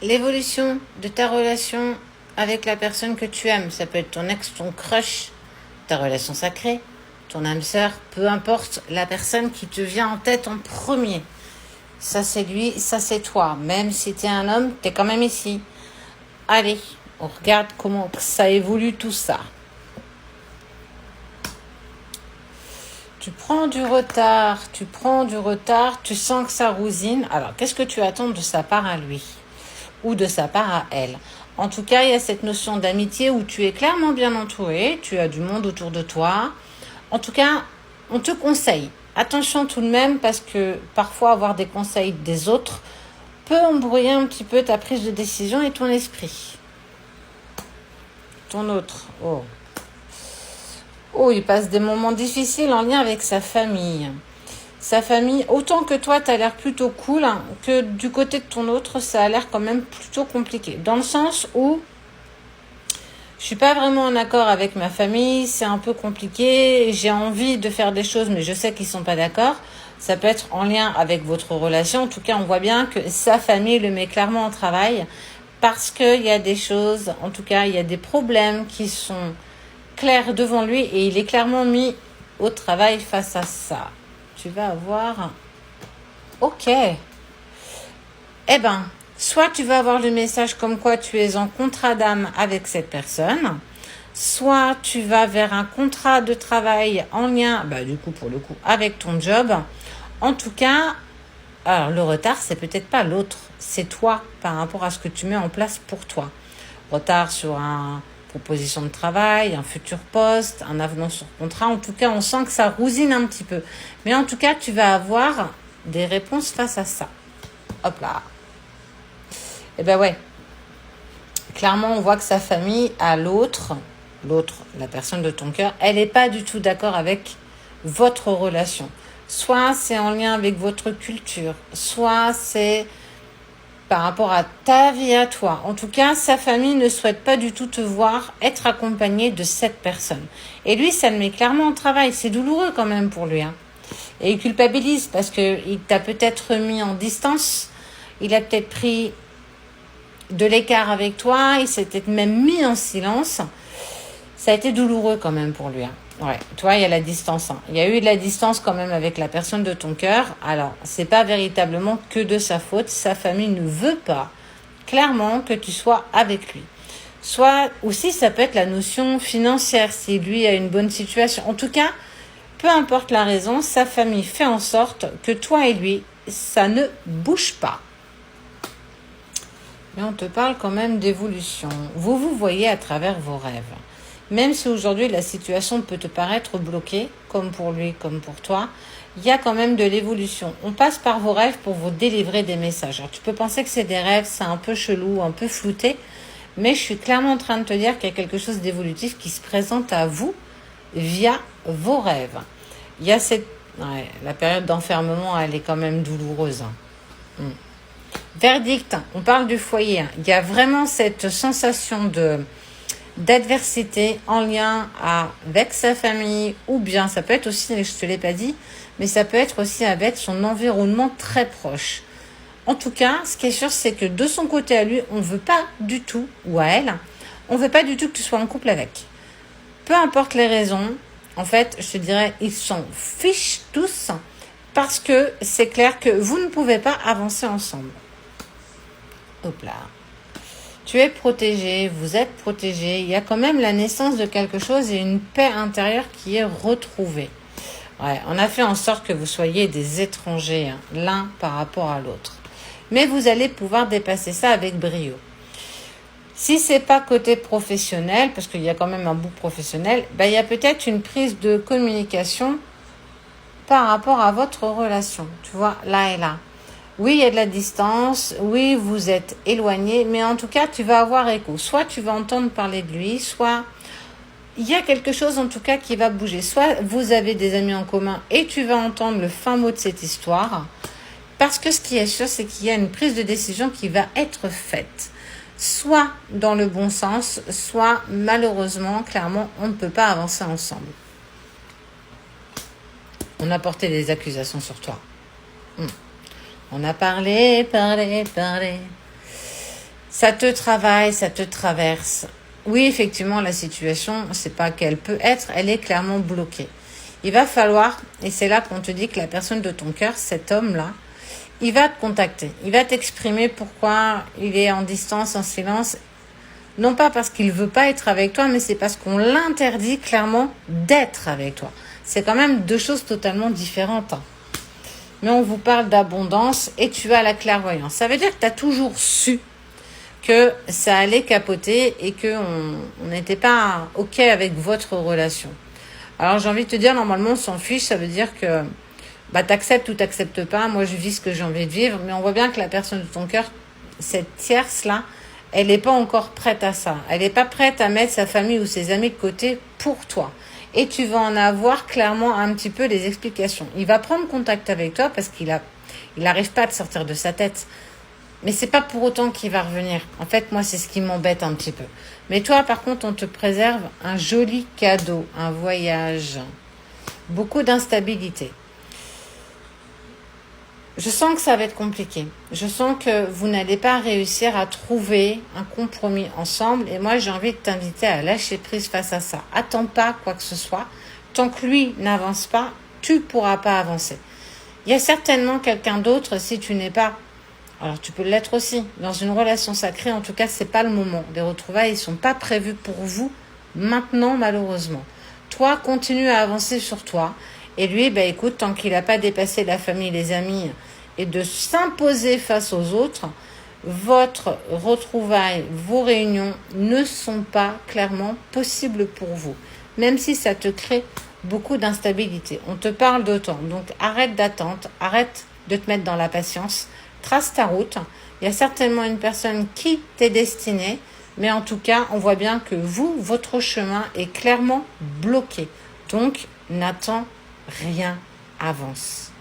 l'évolution de ta relation avec la personne que tu aimes. Ça peut être ton ex, ton crush, ta relation sacrée, ton âme sœur, peu importe la personne qui te vient en tête en premier. Ça c'est lui, ça c'est toi. Même si tu es un homme, tu es quand même ici. Allez, on regarde comment ça évolue tout ça. Tu prends du retard, tu sens que ça rousine. Alors, qu'est-ce que tu attends de sa part à lui ou de sa part à elle? En tout cas, il y a cette notion d'amitié où tu es clairement bien entouré, tu as du monde autour de toi. En tout cas, on te conseille. Attention tout de même parce que parfois avoir des conseils des autres peut embrouiller un petit peu ta prise de décision et ton esprit. Ton autre, Oh, il passe des moments difficiles en lien avec sa famille. Sa famille, autant que toi, tu as l'air plutôt cool, hein, que du côté de ton autre, ça a l'air quand même plutôt compliqué. Dans le sens où je suis pas vraiment en accord avec ma famille, c'est un peu compliqué, j'ai envie de faire des choses, mais je sais qu'ils sont pas d'accord. Ça peut être en lien avec votre relation. En tout cas, on voit bien que sa famille le met clairement en travail parce qu'il y a des choses, en tout cas, il y a des problèmes qui sont clair devant lui et il est clairement mis au travail face à ça. Tu vas avoir... Ok. Eh ben, soit tu vas avoir le message comme quoi tu es en contrat d'âme avec cette personne, soit tu vas vers un contrat de travail en lien, du coup, pour le coup, avec ton job. En tout cas, alors le retard, c'est peut-être pas l'autre, c'est toi par rapport à ce que tu mets en place pour toi. Retard sur un proposition de travail, un futur poste, un avenant sur contrat. En tout cas, on sent que ça rousine un petit peu. Mais en tout cas, tu vas avoir des réponses face à ça. Hop là. Eh ben ouais. Clairement, on voit que sa famille a l'autre, la personne de ton cœur, elle n'est pas du tout d'accord avec votre relation. Soit c'est en lien avec votre culture, soit c'est par rapport à ta vie à toi. En tout cas, sa famille ne souhaite pas du tout te voir être accompagné de cette personne. Et lui, ça le met clairement en travail. C'est douloureux quand même pour lui. Hein. Et il culpabilise parce qu'il t'a peut-être mis en distance. Il a peut-être pris de l'écart avec toi. Il s'est peut-être même mis en silence. Ça a été douloureux quand même pour lui. Hein. Ouais, tu vois, il y a la distance. Hein. Il y a eu de la distance quand même avec la personne de ton cœur. Alors, c'est pas véritablement que de sa faute. Sa famille ne veut pas, clairement, que tu sois avec lui. Soit aussi, ça peut être la notion financière, si lui a une bonne situation. En tout cas, peu importe la raison, sa famille fait en sorte que toi et lui, ça ne bouge pas. Mais on te parle quand même d'évolution. Vous vous voyez à travers vos rêves. Même si aujourd'hui la situation peut te paraître bloquée, comme pour lui, comme pour toi, il y a quand même de l'évolution. On passe par vos rêves pour vous délivrer des messages. Alors, tu peux penser que c'est des rêves, c'est un peu chelou, un peu flouté, mais je suis clairement en train de te dire qu'il y a quelque chose d'évolutif qui se présente à vous via vos rêves. Il y a cette... Ouais, la période d'enfermement, elle est quand même douloureuse. Verdict, on parle du foyer. Il y a vraiment cette sensation d'adversité en lien avec sa famille, ou bien ça peut être aussi, je ne te l'ai pas dit, mais ça peut être aussi avec son environnement très proche. En tout cas, ce qui est sûr, c'est que de son côté à lui, on ne veut pas du tout, ou à elle, on ne veut pas du tout que tu sois en couple avec. Peu importe les raisons, en fait, je te dirais, ils s'en fichent tous, parce que c'est clair que vous ne pouvez pas avancer ensemble. Hop là. Tu es protégé, vous êtes protégé. Il y a quand même la naissance de quelque chose et une paix intérieure qui est retrouvée. Ouais, on a fait en sorte que vous soyez des étrangers, hein, l'un par rapport à l'autre. Mais vous allez pouvoir dépasser ça avec brio. Si c'est pas côté professionnel, parce qu'il y a quand même un bout professionnel, il y a peut-être une prise de communication par rapport à votre relation. Tu vois, là et là. Oui, il y a de la distance, oui, vous êtes éloignés, mais en tout cas, tu vas avoir écho. Soit tu vas entendre parler de lui, soit il y a quelque chose en tout cas qui va bouger. Soit vous avez des amis en commun et tu vas entendre le fin mot de cette histoire. Parce que ce qui est sûr, c'est qu'il y a une prise de décision qui va être faite. Soit dans le bon sens, soit malheureusement, clairement, on ne peut pas avancer ensemble. On a porté des accusations sur toi. On a parlé. Ça te travaille, ça te traverse. Oui, effectivement, la situation, c'est pas qu'elle peut être, elle est clairement bloquée. Il va falloir, et c'est là qu'on te dit que la personne de ton cœur, cet homme-là, il va te contacter. Il va t'exprimer pourquoi il est en distance, en silence. Non pas parce qu'il veut pas être avec toi, mais c'est parce qu'on l'interdit clairement d'être avec toi. C'est quand même deux choses totalement différentes. Mais on vous parle d'abondance et tu as la clairvoyance. Ça veut dire que tu as toujours su que ça allait capoter et qu'on n'était pas OK avec votre relation. Alors j'ai envie de te dire, normalement on s'en fiche, ça veut dire que t'acceptes ou t'acceptes pas, moi je vis ce que j'ai envie de vivre, mais on voit bien que la personne de ton cœur, cette tierce-là, elle n'est pas encore prête à ça. Elle n'est pas prête à mettre sa famille ou ses amis de côté pour toi. Et tu vas en avoir clairement un petit peu les explications. Il va prendre contact avec toi parce qu'il n'arrive pas à te sortir de sa tête. Mais c'est pas pour autant qu'il va revenir. En fait, moi, c'est ce qui m'embête un petit peu. Mais toi, par contre, on te préserve un joli cadeau, un voyage. Beaucoup d'instabilité. Je sens que ça va être compliqué. Je sens que vous n'allez pas réussir à trouver un compromis ensemble. Et moi, j'ai envie de t'inviter à lâcher prise face à ça. Attends pas quoi que ce soit. Tant que lui n'avance pas, tu ne pourras pas avancer. Il y a certainement quelqu'un d'autre si tu n'es pas... Alors, tu peux l'être aussi. Dans une relation sacrée, en tout cas, c'est pas le moment. Les retrouvailles ne sont pas prévues pour vous maintenant, malheureusement. Toi, continue à avancer sur toi. Et lui, écoute, tant qu'il n'a pas dépassé la famille, les amis, et de s'imposer face aux autres, votre retrouvaille, vos réunions ne sont pas clairement possibles pour vous. Même si ça te crée beaucoup d'instabilité. On te parle d'autant. Donc, arrête d'attente, arrête de te mettre dans la patience. Trace ta route. Il y a certainement une personne qui t'est destinée, mais en tout cas, on voit bien que vous, votre chemin est clairement bloqué. Donc, n'attends rien, avance.